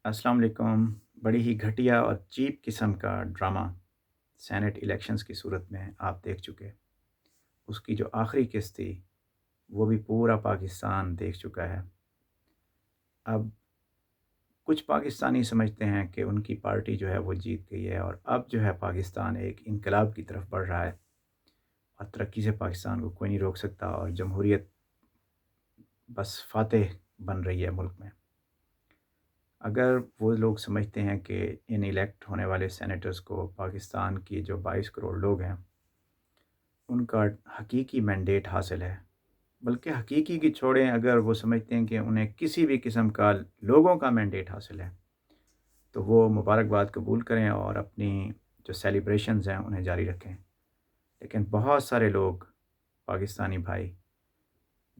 السلام علیکم۔ بڑی ہی گھٹیا اور چیپ قسم کا ڈرامہ سینٹ الیکشنز کی صورت میں آپ دیکھ چکے۔ اس کی جو آخری قسط تھی وہ بھی پورا پاکستان دیکھ چکا ہے۔ اب کچھ پاکستانی سمجھتے ہیں کہ ان کی پارٹی جو ہے وہ جیت گئی ہے، اور اب جو ہے پاکستان ایک انقلاب کی طرف بڑھ رہا ہے، اور ترقی سے پاکستان کو کوئی نہیں روک سکتا، اور جمہوریت بس فاتح بن رہی ہے ملک میں۔ اگر وہ لوگ سمجھتے ہیں کہ ان الیکٹ ہونے والے سینیٹرز کو پاکستان کی جو 22 کروڑ لوگ ہیں ان کا حقیقی مینڈیٹ حاصل ہے، بلکہ حقیقی کی چھوڑیں، اگر وہ سمجھتے ہیں کہ انہیں کسی بھی قسم کا لوگوں کا مینڈیٹ حاصل ہے تو وہ مبارکباد قبول کریں اور اپنی جو سیلیبریشنز ہیں انہیں جاری رکھیں۔ لیکن بہت سارے لوگ پاکستانی بھائی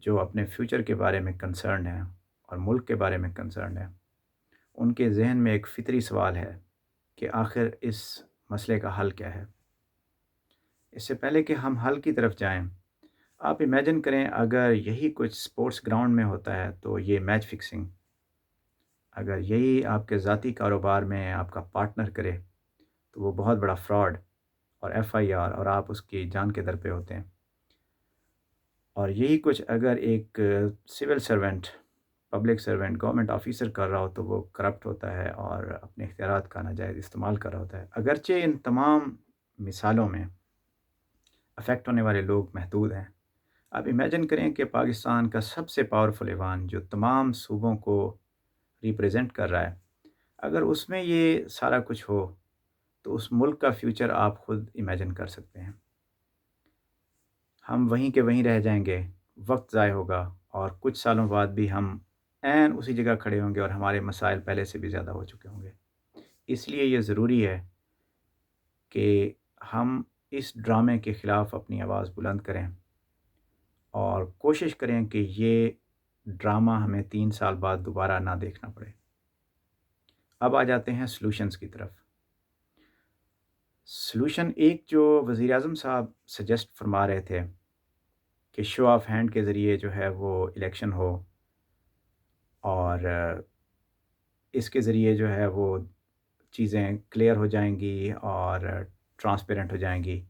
جو اپنے فیوچر کے بارے میں کنسرن ہیں اور ملک کے بارے میں کنسرن ہیں، ان کے ذہن میں ایک فطری سوال ہے کہ آخر اس مسئلے کا حل کیا ہے۔ اس سے پہلے کہ ہم حل کی طرف جائیں، آپ امیجن کریں اگر یہی کچھ سپورٹس گراؤنڈ میں ہوتا ہے تو یہ میچ فکسنگ، اگر یہی آپ کے ذاتی کاروبار میں آپ کا پارٹنر کرے تو وہ بہت بڑا فراڈ اور ایف آئی آر، اور آپ اس کی جان کے در پہ ہوتے ہیں۔ اور یہی کچھ اگر ایک civil servant, public servant, government officer کر رہا ہو تو وہ کرپٹ ہوتا ہے اور اپنے اختیارات کا ناجائز استعمال کر رہا ہوتا ہے۔ اگرچہ ان تمام مثالوں میں افیکٹ ہونے والے لوگ محدود ہیں، آپ امیجن کریں کہ پاکستان کا سب سے پاورفل ایوان جو تمام صوبوں کو ریپریزنٹ کر رہا ہے، اگر اس میں یہ سارا کچھ ہو تو اس ملک کا فیوچر آپ خود امیجن کر سکتے ہیں۔ ہم وہیں کے وہیں رہ جائیں گے، وقت ضائع ہوگا، اور کچھ سالوں بعد بھی ہم عین اسی جگہ کھڑے ہوں گے اور ہمارے مسائل پہلے سے بھی زیادہ ہو چکے ہوں گے۔ اس لیے یہ ضروری ہے کہ ہم اس ڈرامے کے خلاف اپنی آواز بلند کریں اور کوشش کریں کہ یہ ڈرامہ ہمیں 3 سال بعد دوبارہ نہ دیکھنا پڑے۔ اب آ جاتے ہیں سلوشنز کی طرف۔ سلوشن ایک جو وزیر اعظم صاحب سجیسٹ فرما رہے تھے کہ شو آف ہینڈ کے ذریعے جو ہے وہ الیکشن ہو، اور اس کے ذریعے جو ہے وہ چیزیں کلیئر ہو جائیں گی اور ٹرانسپیرنٹ ہو جائیں گی۔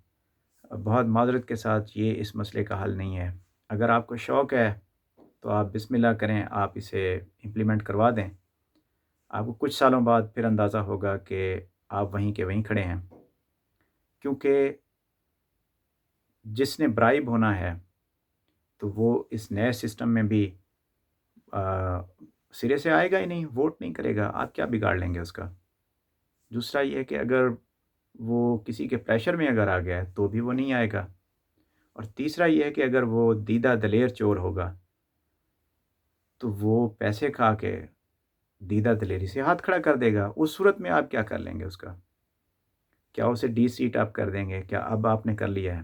بہت معذرت کے ساتھ یہ اس مسئلے کا حل نہیں ہے۔ اگر آپ کو شوق ہے تو آپ بسم اللہ کریں، آپ اسے امپلیمنٹ کروا دیں۔ آپ کو کچھ سالوں بعد پھر اندازہ ہوگا کہ آپ وہیں کے وہیں کھڑے ہیں، کیونکہ جس نے برائب ہونا ہے تو وہ اس نئے سسٹم میں بھی سرے سے آئے گا ہی نہیں، ووٹ نہیں کرے گا، آپ کیا بگاڑ لیں گے اس کا۔ دوسرا یہ ہے کہ اگر وہ کسی کے پریشر میں اگر آ گیا ہے تو بھی وہ نہیں آئے گا، اور تیسرا یہ ہے کہ اگر وہ دیدہ دلیر چور ہوگا تو وہ پیسے کھا کے دیدہ دلیری سے ہاتھ کھڑا کر دے گا۔ اس صورت میں آپ کیا کر لیں گے اس کا؟ کیا اسے ڈی سیٹ آپ کر دیں گے؟ کیا اب آپ نے کر لیا ہے؟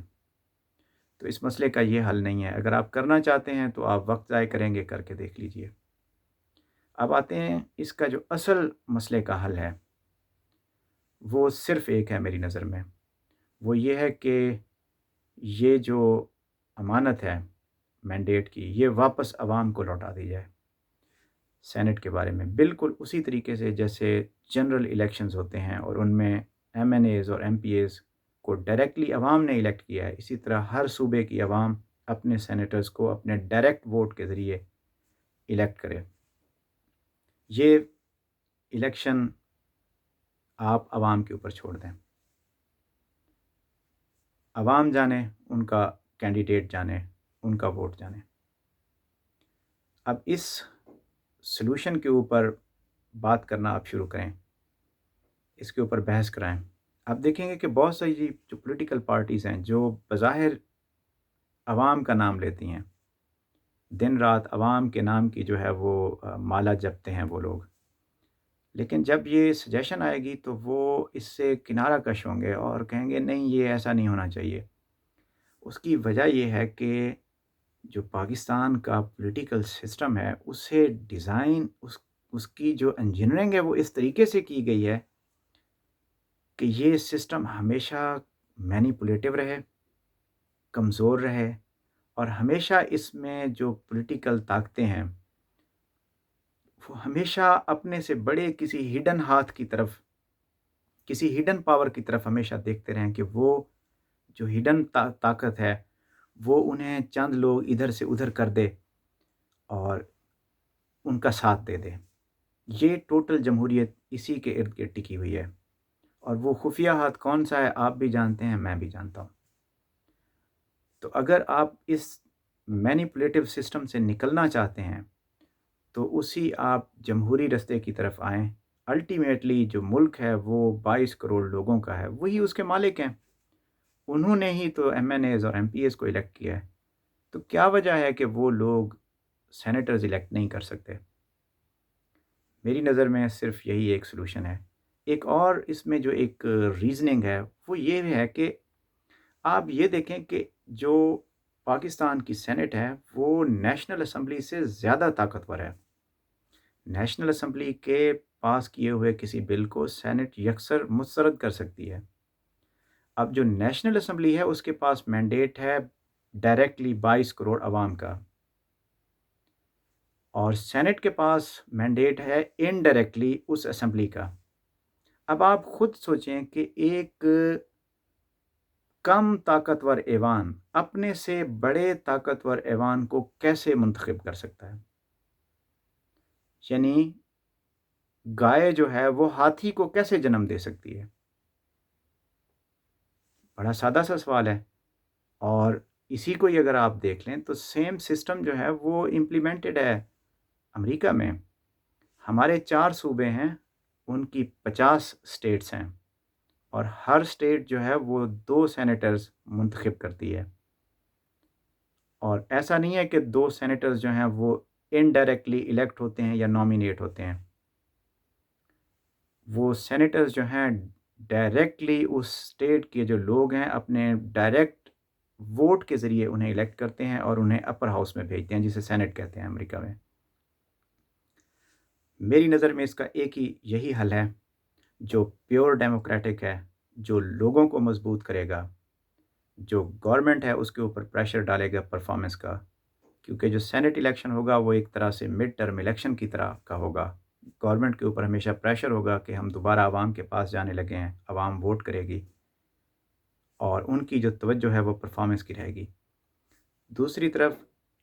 تو اس مسئلے کا یہ حل نہیں ہے۔ اگر آپ کرنا چاہتے ہیں تو آپ وقت ضائع کریں گے، کر کے دیکھ لیجئے۔ اب آتے ہیں اس کا جو اصل مسئلے کا حل ہے، وہ صرف ایک ہے میری نظر میں۔ وہ یہ ہے کہ یہ جو امانت ہے مینڈیٹ کی، یہ واپس عوام کو لوٹا دی جائے۔ سینٹ کے بارے میں بالکل اسی طریقے سے جیسے جنرل الیکشنز ہوتے ہیں اور ان میں ایم این ایز اور ایم پی ایز کو ڈائریکٹلی عوام نے الیکٹ کیا ہے، اسی طرح ہر صوبے کی عوام اپنے سینیٹرز کو اپنے ڈائریکٹ ووٹ کے ذریعے الیکٹ کرے۔ یہ الیکشن آپ عوام کے اوپر چھوڑ دیں، عوام جانے، ان کا کینڈیڈیٹ جانے، ان کا ووٹ جانے۔ اب اس سلوشن کے اوپر بات کرنا آپ شروع کریں، اس کے اوپر بحث کرائیں۔ آپ دیکھیں گے کہ بہت ساری جو پولیٹیکل پارٹیز ہیں جو بظاہر عوام کا نام لیتی ہیں، دن رات عوام کے نام کی جو ہے وہ مالا جپتے ہیں وہ لوگ، لیکن جب یہ سجیشن آئے گی تو وہ اس سے کنارہ کش ہوں گے اور کہیں گے نہیں، یہ ایسا نہیں ہونا چاہیے۔ اس کی وجہ یہ ہے کہ جو پاکستان کا پولیٹیکل سسٹم ہے، اسے ڈیزائن، اس کی جو انجینئرنگ ہے وہ اس طریقے سے کی گئی ہے کہ یہ سسٹم ہمیشہ مینیپولیٹو رہے، کمزور رہے، اور ہمیشہ اس میں جو پولیٹیکل طاقتیں ہیں وہ ہمیشہ اپنے سے بڑے کسی ہڈن ہاتھ کی طرف، کسی ہڈن پاور کی طرف ہمیشہ دیکھتے رہیں کہ وہ جو ہڈن طاقت ہے وہ انہیں چند لوگ ادھر سے ادھر کر دے اور ان کا ساتھ دے دے۔ یہ ٹوٹل جمہوریت اسی کے ارد گرد ٹکی ہوئی ہے، اور وہ خفیہ ہاتھ کون سا ہے آپ بھی جانتے ہیں، میں بھی جانتا ہوں۔ تو اگر آپ اس مینیپولیٹو سسٹم سے نکلنا چاہتے ہیں تو اسی آپ جمہوری رستے کی طرف آئیں۔ الٹیمیٹلی جو ملک ہے وہ 22 کروڑ لوگوں کا ہے، وہی اس کے مالک ہیں، انہوں نے ہی تو ایم این ایز اور ایم پی ایز کو الیکٹ کیا ہے۔ تو کیا وجہ ہے کہ وہ لوگ سینیٹرز الیکٹ نہیں کر سکتے؟ میری نظر میں صرف یہی ایک سلوشن ہے۔ ایک اور اس میں جو ایک ریزننگ ہے وہ یہ ہے کہ آپ یہ دیکھیں کہ جو پاکستان کی سینٹ ہے وہ نیشنل اسمبلی سے زیادہ طاقتور ہے۔ نیشنل اسمبلی کے پاس کیے ہوئے کسی بل کو سینٹ یکسر مسترد کر سکتی ہے۔ اب جو نیشنل اسمبلی ہے اس کے پاس مینڈیٹ ہے ڈائریکٹلی 22 کروڑ عوام کا، اور سینٹ کے پاس مینڈیٹ ہے انڈائریکٹلی اس اسمبلی کا۔ اب آپ خود سوچیں کہ ایک کم طاقتور ایوان اپنے سے بڑے طاقتور ایوان کو کیسے منتخب کر سکتا ہے؟ یعنی گائے جو ہے وہ ہاتھی کو کیسے جنم دے سکتی ہے؟ بڑا سادہ سا سوال ہے، اور اسی کو ہی اگر آپ دیکھ لیں تو سیم سسٹم جو ہے وہ امپلیمنٹڈ ہے امریکہ میں۔ ہمارے 4 صوبے ہیں، ان کی 50 اسٹیٹس ہیں، اور ہر اسٹیٹ جو ہے وہ 2 سینیٹرز منتخب کرتی ہے، اور ایسا نہیں ہے کہ 2 سینیٹرز جو ہیں وہ انڈائریکٹلی الیکٹ ہوتے ہیں یا نامینیٹ ہوتے ہیں۔ وہ سینیٹرز جو ہیں ڈائریکٹلی اس اسٹیٹ کے جو لوگ ہیں اپنے ڈائریکٹ ووٹ کے ذریعے انہیں الیکٹ کرتے ہیں اور انہیں اپر ہاؤس میں بھیجتے ہیں، جسے سینٹ کہتے ہیں امریکہ میں۔ میری نظر میں اس کا ایک ہی یہی حل ہے جو پیور ڈیموکریٹک ہے، جو لوگوں کو مضبوط کرے گا، جو گورنمنٹ ہے اس کے اوپر پریشر ڈالے گا پرفارمنس کا، کیونکہ جو سینٹ الیکشن ہوگا وہ ایک طرح سے مڈ ٹرم الیکشن کی طرح کا ہوگا۔ گورنمنٹ کے اوپر ہمیشہ پریشر ہوگا کہ ہم دوبارہ عوام کے پاس جانے لگے ہیں، عوام ووٹ کرے گی، اور ان کی جو توجہ ہے وہ پرفارمنس کی رہے گی۔ دوسری طرف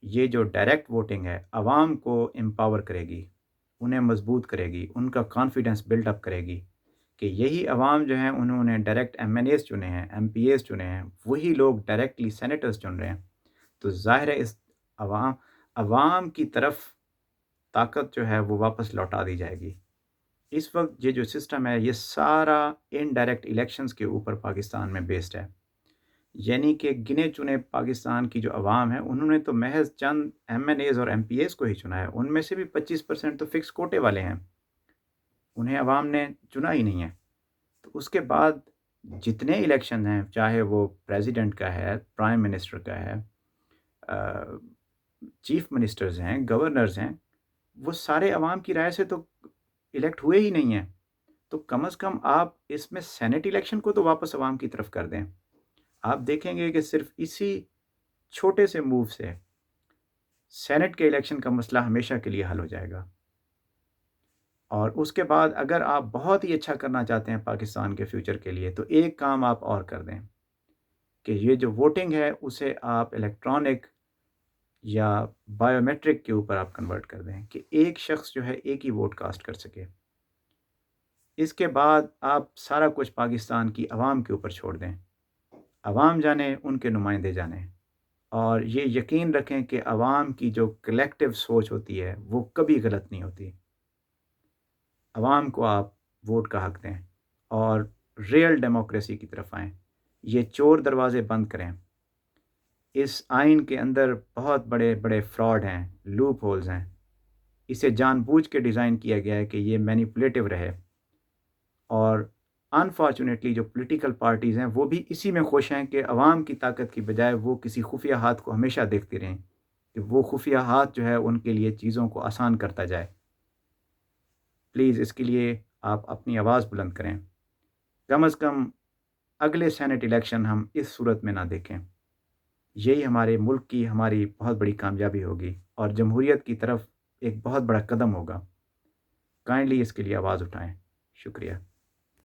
یہ جو ڈائریکٹ ووٹنگ ہے عوام کو امپاور کرے گی، انہیں مضبوط کرے گی، ان کا کانفیڈنس بلڈ اپ کرے گی کہ یہی عوام جو ہیں انہوں نے ڈائریکٹ ایم این ایز چنے ہیں، ایم پی ایز چنے ہیں، وہی لوگ ڈائریکٹلی سینیٹرز چن رہے ہیں۔ تو ظاہر ہے اس عوام کی طرف طاقت جو ہے وہ واپس لوٹا دی جائے گی۔ اس وقت یہ جو سسٹم ہے یہ سارا انڈائریکٹ الیکشنز کے اوپر پاکستان میں بیسڈ ہے، یعنی کہ گنے چنے پاکستان کی جو عوام ہے انہوں نے تو محض چند ایم این ایز اور ایم پی ایز کو ہی چنا ہے، ان میں سے بھی 25% تو فکس کوٹے والے ہیں، انہیں عوام نے چنا ہی نہیں ہے۔ تو اس کے بعد جتنے الیکشن ہیں، چاہے وہ پریزیڈنٹ کا ہے، پرائم منسٹر کا ہے، چیف منسٹرز ہیں، گورنرز ہیں، وہ سارے عوام کی رائے سے تو الیکٹ ہوئے ہی نہیں ہیں۔ تو کم از کم آپ اس میں سینٹ الیکشن کو تو واپس عوام کی طرف کر دیں۔ آپ دیکھیں گے کہ صرف اسی چھوٹے سے موو سے سینٹ کے الیکشن کا مسئلہ ہمیشہ کے لیے حل ہو جائے گا۔ اور اس کے بعد اگر آپ بہت ہی اچھا کرنا چاہتے ہیں پاکستان کے فیوچر کے لیے تو ایک کام آپ اور کر دیں کہ یہ جو ووٹنگ ہے اسے آپ الیکٹرانک یا بائیو میٹرک کے اوپر آپ کنورٹ کر دیں کہ ایک شخص جو ہے ایک ہی ووٹ کاسٹ کر سکے۔ اس کے بعد آپ سارا کچھ پاکستان کی عوام کے اوپر چھوڑ دیں، عوام جانے، ان کے نمائندے جانے، اور یہ یقین رکھیں کہ عوام کی جو کلیکٹیو سوچ ہوتی ہے وہ کبھی غلط نہیں ہوتی۔ عوام کو آپ ووٹ کا حق دیں اور ریئل ڈیموکریسی کی طرف آئیں۔ یہ چور دروازے بند کریں۔ اس آئین کے اندر بہت بڑے بڑے فراڈ ہیں، لوپ ہولز ہیں، اسے جان بوجھ کے ڈیزائن کیا گیا ہے کہ یہ مینیپولیٹو رہے، اور انفارچونیٹلی جو پولیٹیکل پارٹیز ہیں وہ بھی اسی میں خوش ہیں کہ عوام کی طاقت کی بجائے وہ کسی خفیہ ہاتھ کو ہمیشہ دیکھتے رہیں کہ وہ خفیہ ہاتھ جو ہے ان کے لیے چیزوں کو آسان کرتا جائے۔ پلیز اس کے لیے آپ اپنی آواز بلند کریں، کم از کم اگلے سینٹ الیکشن ہم اس صورت میں نہ دیکھیں۔ یہی ہمارے ملک کی ہماری بہت بڑی کامیابی ہوگی اور جمہوریت کی طرف ایک بہت بڑا قدم ہوگا۔ کائنڈلی اس کے لیے آواز اٹھائیں۔ شکریہ۔